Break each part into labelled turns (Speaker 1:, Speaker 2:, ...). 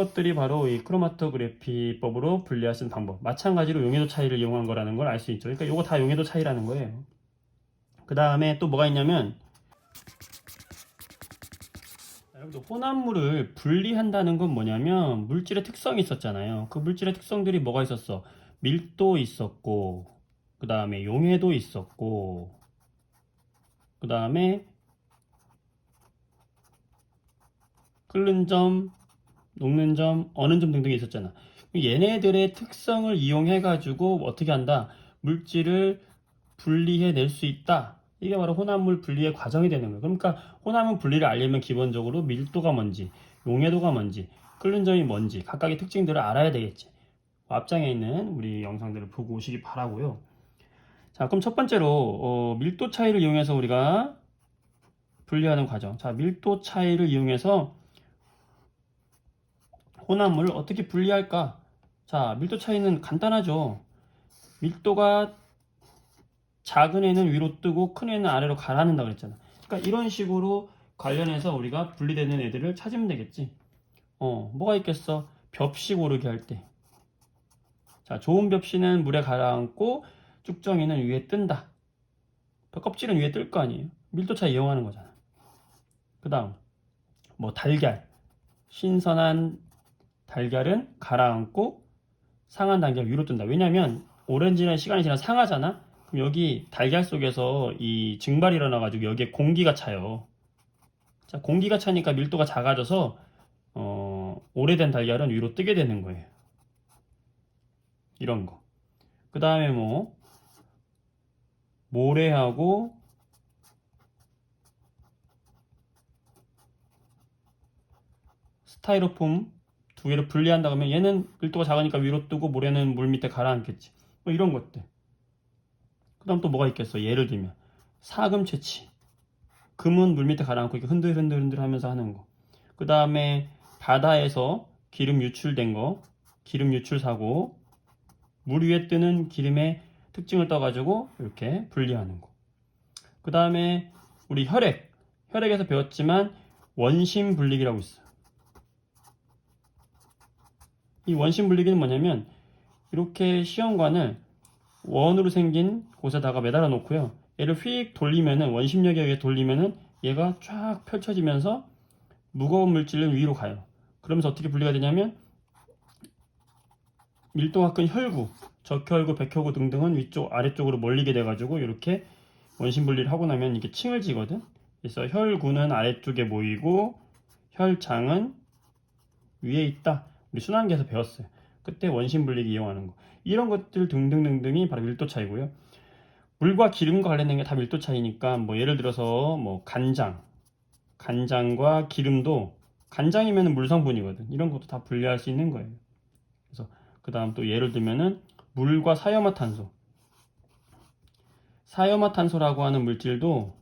Speaker 1: 것들이 바로 이 크로마토그래피법으로 분리할 수 있는 방법. 마찬가지로 용해도 차이를 이용한 거라는 걸 알 수 있죠. 그러니까 이거 다 용해도 차이라는 거예요. 그 다음에 또 뭐가 있냐면, 여기도 혼합물을 분리한다는 건 뭐냐면 물질의 특성이 있었잖아요. 그 물질의 특성들이 뭐가 있었어? 밀도 있었고, 그 다음에 용해도 있었고, 그 다음에 끓는 점, 녹는 점, 어는 점 등등이 있었잖아. 얘네들의 특성을 이용해 가지고 어떻게 한다? 물질을 분리해 낼 수 있다. 이게 바로 혼합물 분리의 과정이 되는 거예요. 그러니까 혼합물 분리를 알려면 기본적으로 밀도가 뭔지, 용해도가 뭔지, 끓는 점이 뭔지 각각의 특징들을 알아야 되겠지. 앞장에 있는 우리 영상들을 보고 오시기 바라고요. 자, 그럼 첫 번째로 밀도 차이를 이용해서 우리가 분리하는 과정. 자, 밀도 차이를 이용해서 혼합물을 어떻게 분리할까? 자, 밀도 차이는 간단하죠. 밀도가 작은 애는 위로 뜨고 큰 애는 아래로 가라앉는다 그랬잖아. 그러니까 이런 식으로 관련해서 우리가 분리되는 애들을 찾으면 되겠지. 뭐가 있겠어? 벽시 고르기 할 때. 자, 좋은 벽시는 물에 가라앉고 쭉정이는 위에 뜬다. 껍질은 위에 뜰 거 아니에요. 밀도 차이 이용하는 거잖아. 그 다음, 뭐 달걀. 신선한 달걀은 가라앉고 상한 달걀 위로 뜬다. 왜냐면 오랜 시간이 지나 상하잖아. 그럼 여기 달걀 속에서 이 증발이 일어나가지고 여기에 공기가 차요. 자, 공기가 차니까 밀도가 작아져서 오래된 달걀은 위로 뜨게 되는 거예요. 이런 거. 그 다음에 뭐 모래하고 스타이로폼 두 개를 분리한다 그러면 얘는 밀도가 작으니까 위로 뜨고 모래는 물 밑에 가라앉겠지. 뭐 이런 것들. 그 다음 또 뭐가 있겠어? 예를 들면 사금 채취. 금은 물 밑에 가라앉고 이렇게 흔들흔들 하면서 하는 거. 그 다음에 바다에서 기름 유출된 거, 기름 유출 사고, 물 위에 뜨는 기름의 특징을 떠가지고 이렇게 분리하는 거. 그 다음에 우리 혈액에서 배웠지만 원심 분리기라고 있어요. 이 원심 분리기는 뭐냐면 이렇게 시험관을 원으로 생긴 곳에다가 매달아 놓고요. 얘를 휙 돌리면은 원심력에 의해 돌리면은 얘가 쫙 펼쳐지면서 무거운 물질은 위로 가요. 그러면서 어떻게 분리가 되냐면 밀도가 큰 혈구, 적혈구, 백혈구 등등은 위쪽, 아래쪽으로 몰리게 돼가지고 이렇게 원심 분리를 하고 나면 이게 층을 지거든. 그래서 혈구는 아래쪽에 모이고 혈장은 위에 있다. 우리 순환계에서 배웠어요. 그때 원심 분리기 이용하는 거. 이런 것들 등등등등이 바로 밀도 차이고요. 물과 기름과 관련된 게 다 밀도 차이니까 뭐 예를 들어서 뭐 간장과 기름도 간장이면 물 성분이거든. 이런 것도 다 분리할 수 있는 거예요. 그래서 그 다음 또 예를 들면은 물과 사이화탄소. 사이화탄소라고 하는 물질도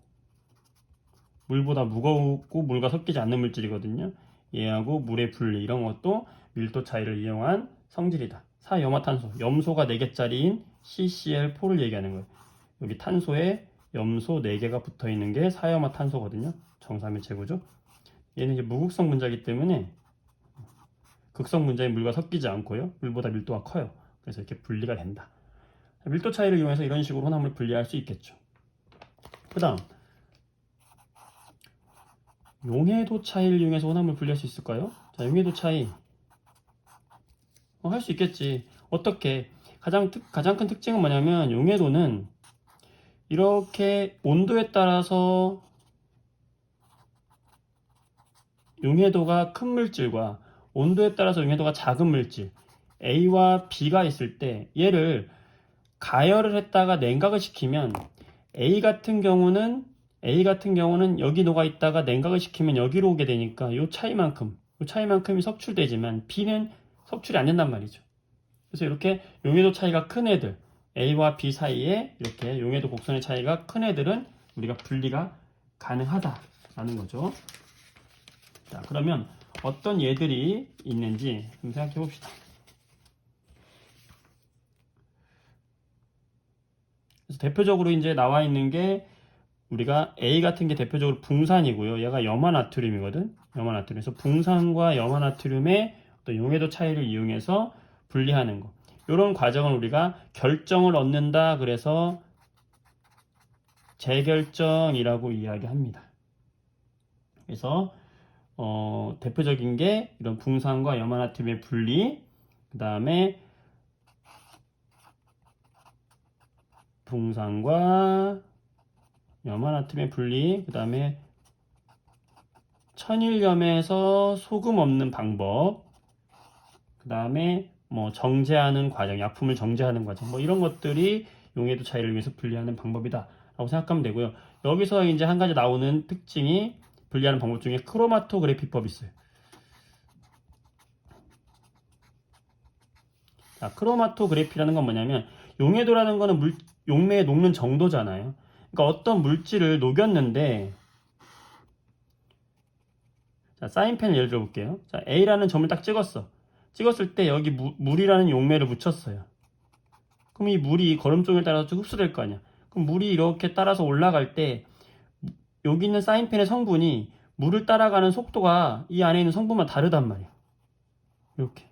Speaker 1: 물보다 무겁고 물과 섞이지 않는 물질이거든요. 얘하고 물의 분리 이런 것도 밀도 차이를 이용한 성질이다. 사이화탄소, 염소가 4개짜리인 CCl4를 얘기하는 거예요. 여기 탄소에 염소 4개가 붙어 있는 게 사이화탄소거든요. 정사면 제고죠. 얘는 이제 무극성 분자이기 때문에 극성 분자인 물과 섞이지 않고요. 물보다 밀도가 커요. 그래서 이렇게 분리가 된다. 밀도 차이를 이용해서 이런 식으로 혼합물을 분리할 수 있겠죠. 그 다음 용해도 차이를 이용해서 혼합물 분리할 수 있을까요? 자, 용해도 차이 할 수 있겠지. 어떻게? 가장 큰 특징은 뭐냐면 용해도는 이렇게 온도에 따라서 용해도가 큰 물질과 온도에 따라서 용해도가 작은 물질 A와 B가 있을 때 얘를 가열을 했다가 냉각을 시키면 A 같은 경우는 여기 녹아 있다가 냉각을 시키면 여기로 오게 되니까 이 차이만큼이 석출되지만 B는 석출이 안 된단 말이죠. 그래서 이렇게 용해도 차이가 큰 애들 A와 B 사이에 이렇게 용해도 곡선의 차이가 큰 애들은 우리가 분리가 가능하다라는 거죠. 자, 그러면 어떤 예들이 있는지 좀 생각해 봅시다. 그래서 대표적으로 이제 나와 있는 게 우리가 A 같은 게 대표적으로 붕산이고요. 얘가 염화나트륨이거든. 염화나트륨. 그래서 붕산과 염화나트륨의 또 용해도 차이를 이용해서 분리하는 거. 이런 과정을 우리가 결정을 얻는다. 그래서 재결정이라고 이야기합니다. 그래서 대표적인 게 이런 붕산과 염화나트륨의 분리, 그 다음에 붕산과 염화나트륨의 분리, 그 다음에 천일염에서 소금 없는 방법, 그 다음에 뭐 정제하는 과정, 약품을 정제하는 과정, 뭐 이런 것들이 용해도 차이를 위해서 분리하는 방법이다 라고 생각하면 되고요. 여기서 이제 한 가지 나오는 특징이 분리하는 방법 중에 크로마토그래피법이 있어요. 자, 크로마토그래피라는 건 뭐냐면 용해도라는 거는 용매에 녹는 정도잖아요. 그러니까 어떤 물질을 녹였는데, 자, 사인펜을 예를 들어 볼게요. 자, A라는 점을 딱 찍었어. 찍었을 때 여기 물이라는 용매를 묻혔어요. 그럼 이 물이 걸음종에 따라서 흡수될 거 아니야. 그럼 물이 이렇게 따라서 올라갈 때 여기 있는 사인펜의 성분이 물을 따라가는 속도가 이 안에 있는 성분만 다르단 말이야. 이렇게.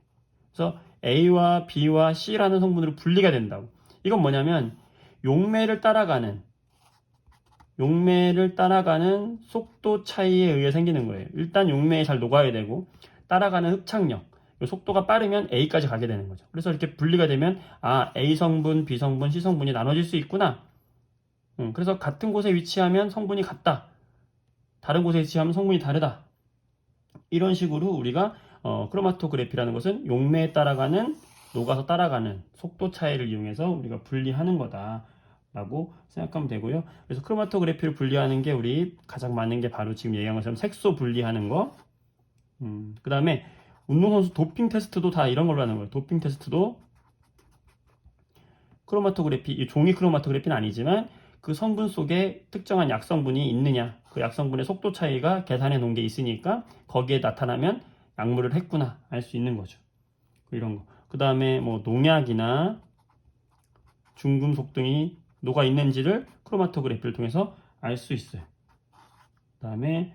Speaker 1: 그래서 A와 B와 C라는 성분으로 분리가 된다고. 이건 뭐냐면 용매를 따라가는 속도 차이에 의해 생기는 거예요. 일단 용매에 잘 녹아야 되고 따라가는 흡착력, 속도가 빠르면 A까지 가게 되는 거죠. 그래서 이렇게 분리가 되면 A 성분, B 성분, C 성분이 나눠질 수 있구나. 그래서 같은 곳에 위치하면 성분이 같다. 다른 곳에 위치하면 성분이 다르다. 이런 식으로 우리가 크로마토그래피라는 것은 용매에 녹아서 따라가는 속도 차이를 이용해서 우리가 분리하는 거다 라고 생각하면 되고요. 그래서 크로마토그래피를 분리하는 게 우리 가장 많은 게 바로 지금 얘기한 것처럼 색소 분리하는 거. 그 다음에 운동선수 도핑 테스트도 다 이런 걸로 하는 거예요. 도핑 테스트도 크로마토그래피, 이 종이 크로마토그래피는 아니지만 그 성분 속에 특정한 약성분이 있느냐, 그 약성분의 속도 차이가 계산해 놓은 게 있으니까 거기에 나타나면 약물을 했구나 알 수 있는 거죠. 이런 거. 그 다음에 뭐 농약이나 중금속 등이 녹아 있는지를 크로마토그래피를 통해서 알 수 있어요. 그 다음에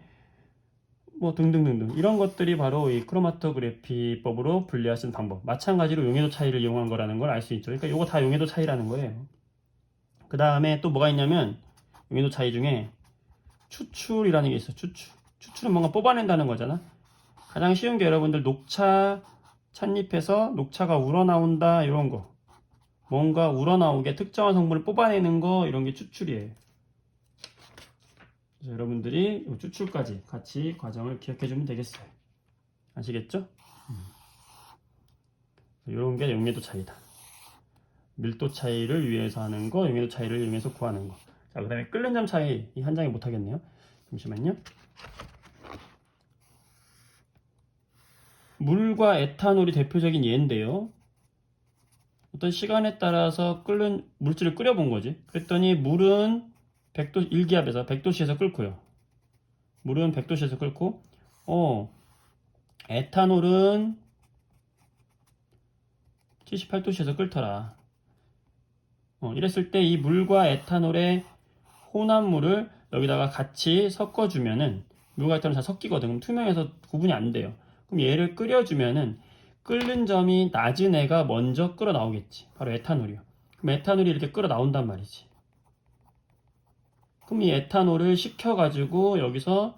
Speaker 1: 뭐 등등등등 이런 것들이 바로 이 크로마토그래피법으로 분리할 수 있는 방법. 마찬가지로 용해도 차이를 이용한 거라는 걸 알 수 있죠. 그러니까 이거 다 용해도 차이라는 거예요. 그 다음에 또 뭐가 있냐면 용해도 차이 중에 추출이라는 게 있어요. 추출은 뭔가 뽑아낸다는 거잖아. 가장 쉬운 게 여러분들 녹차 찻잎에서 녹차가 우러나온다 이런 거. 뭔가 우러나오게 특정한 성분을 뽑아내는 거 이런 게 추출이에요. 그래서 여러분들이 이 추출까지 같이 과정을 기억해 주면 되겠어요. 아시겠죠? 이런 게 용해도 차이다. 밀도 차이를 위해서 하는 거, 용해도 차이를 이용해서 구하는 거. 자, 그 다음에 끓는 점 차이 이 한 장에 못 하겠네요. 잠시만요. 물과 에탄올이 대표적인 예인데요. 어떤 시간에 따라서 끓는 물질을 끓여본 거지. 그랬더니 물은 100도 1기압에서 100도씨에서 끓고요. 물은 100도씨에서 끓고, 에탄올은 78도씨에서 끓더라. 이랬을 때 이 물과 에탄올의 혼합물을 여기다가 같이 섞어주면은 물과 에탄올 다 섞이거든. 그럼 투명해서 구분이 안 돼요. 그럼 얘를 끓여주면은 끓는 점이 낮은 애가 먼저 끓어 나오겠지. 바로 에탄올이요. 그럼 에탄올이 이렇게 끓어 나온단 말이지. 그럼 이 에탄올을 식혀가지고 여기서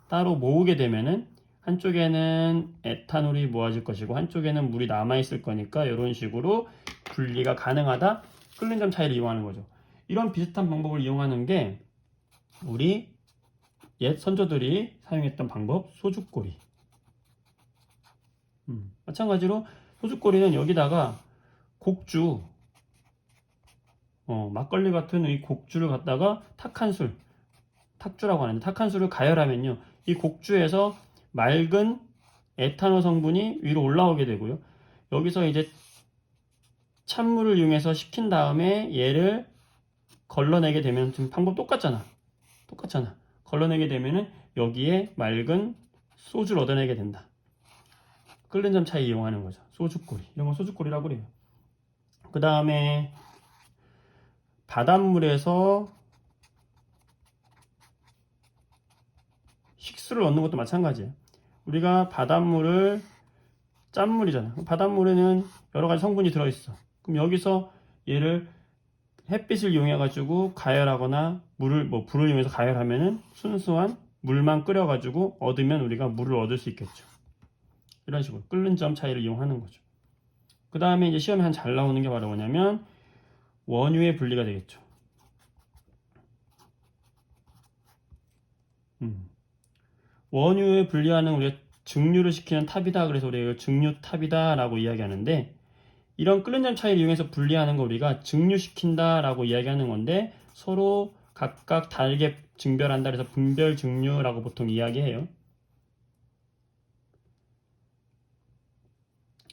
Speaker 1: 따로 모으게 되면은 한쪽에는 에탄올이 모아질 것이고 한쪽에는 물이 남아있을 거니까 이런 식으로 분리가 가능하다. 끓는 점 차이를 이용하는 거죠. 이런 비슷한 방법을 이용하는 게 우리 옛 선조들이 사용했던 방법 소주꼬리. 마찬가지로 소주꼬리는 여기다가 곡주, 막걸리 같은 이 곡주를 갖다가 탁한술, 탁주라고 하는데 탁한술을 가열하면요. 이 곡주에서 맑은 에탄올 성분이 위로 올라오게 되고요. 여기서 이제 찬물을 이용해서 식힌 다음에 얘를 걸러내게 되면 지금 방법 똑같잖아. 걸러내게 되면은 여기에 맑은 소주를 얻어내게 된다. 끓는 점 차이 이용하는 거죠. 소주꼬리. 이런 거 소주꼬리라고 그래요. 그 다음에 바닷물에서 식수를 얻는 것도 마찬가지예요. 우리가 바닷물을 짠물이잖아. 바닷물에는 여러 가지 성분이 들어있어. 그럼 여기서 얘를 햇빛을 이용해 가지고 가열하거나 불을 이용해서 가열하면은 순수한 물만 끓여 가지고 얻으면 우리가 물을 얻을 수 있겠죠. 이런 식으로 끓는 점 차이를 이용하는 거죠. 그 다음에 이제 시험에 한 잘 나오는 게 바로 뭐냐면 원유의 분리가 되겠죠. 원유의 분리하는 우리가 증류를 시키는 탑이다. 그래서 우리가 증류탑이다 라고 이야기하는데, 이런 끓는 점 차이를 이용해서 분리하는 거 우리가 증류시킨다 라고 이야기하는 건데, 서로 각각 다르게 증별한다. 그래서 분별 증류라고 보통 이야기해요.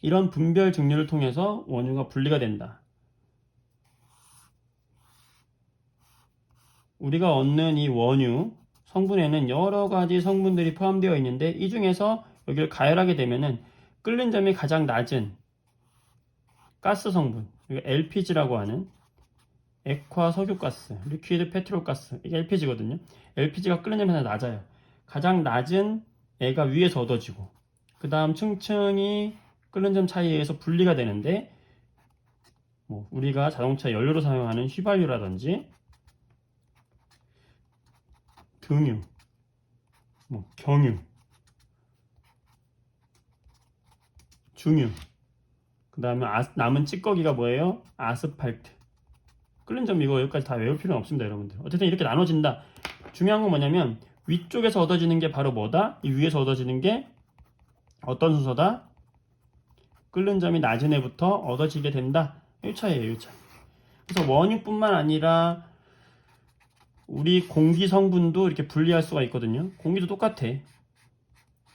Speaker 1: 이런 분별 증류를 통해서 원유가 분리가 된다. 우리가 얻는 이 원유 성분에는 여러 가지 성분들이 포함되어 있는데, 이 중에서 여기를 가열하게 되면은 끓는 점이 가장 낮은 가스 성분, LPG라고 하는 액화 석유가스, 리퀴드 페트롤가스, 이게 LPG거든요. LPG가 끓는 점이 낮아요. 가장 낮은 애가 위에서 얻어지고, 그 다음 층층이 끓는 점 차이에 의해서 분리가 되는데, 우리가 자동차 연료로 사용하는 휘발유라든지 등유, 경유, 중유, 그 다음에 남은 찌꺼기가 뭐예요? 아스팔트. 끓는 점 이거 여기까지 다 외울 필요는 없습니다, 여러분들. 어쨌든 이렇게 나눠진다. 중요한 건 뭐냐면 위쪽에서 얻어지는 게 바로 뭐다? 이 위에서 얻어지는 게 어떤 순서다? 끓는 점이 낮은 애부터 얻어지게 된다. 이 차이예요, 이 차이. 그래서 원유뿐만 아니라 우리 공기 성분도 이렇게 분리할 수가 있거든요. 공기도 똑같아.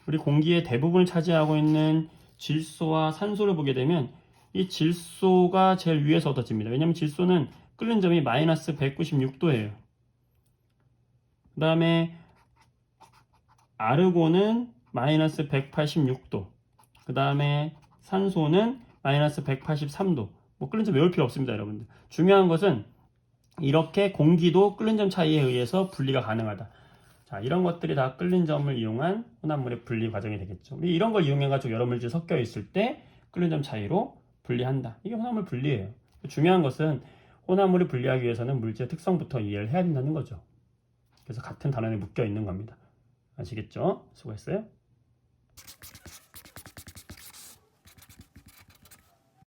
Speaker 1: 우리 공기의 대부분을 차지하고 있는 질소와 산소를 보게 되면 이 질소가 제일 위에서 얻어집니다. 왜냐하면 질소는 끓는 점이 마이너스 196도예요. 그 다음에 아르곤은 마이너스 186도. 그 다음에 산소는 마이너스 183도. 끓는 점 외울 필요 없습니다, 여러분들. 중요한 것은 이렇게 공기도 끓는 점 차이에 의해서 분리가 가능하다. 자, 이런 것들이 다 끓는 점을 이용한 혼합물의 분리 과정이 되겠죠. 이런 걸 이용해가지고 여러 물질이 섞여 있을 때 끓는 점 차이로 분리한다. 이게 혼합물 분리예요. 중요한 것은 혼합물을 분리하기 위해서는 물질의 특성부터 이해를 해야 된다는 거죠. 그래서 같은 단원에 묶여 있는 겁니다. 아시겠죠? 수고했어요.